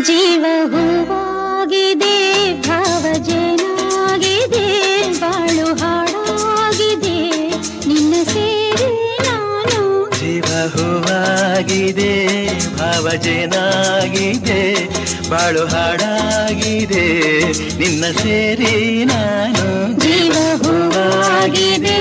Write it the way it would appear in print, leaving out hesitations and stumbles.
ಜೀವ ಹೂವಾಗಿದೆ, ಭಾವ ಜೇನಾಗಿದೆ, ಬಾಳು ಹಾಡಾಗಿದೆ, ನಿನ್ನ ಸೇರಿ ನಾನು. ಜೀವ ಹೂವಾಗಿದೆ, ಭಾವ ಜೇನಾಗಿದೆ, ಬಾಳು ಹಾಡಾಗಿದೆ, ನಿನ್ನ ಸೇರಿ ನಾನು. ಜೀವ ಹೂವಾಗಿದೆ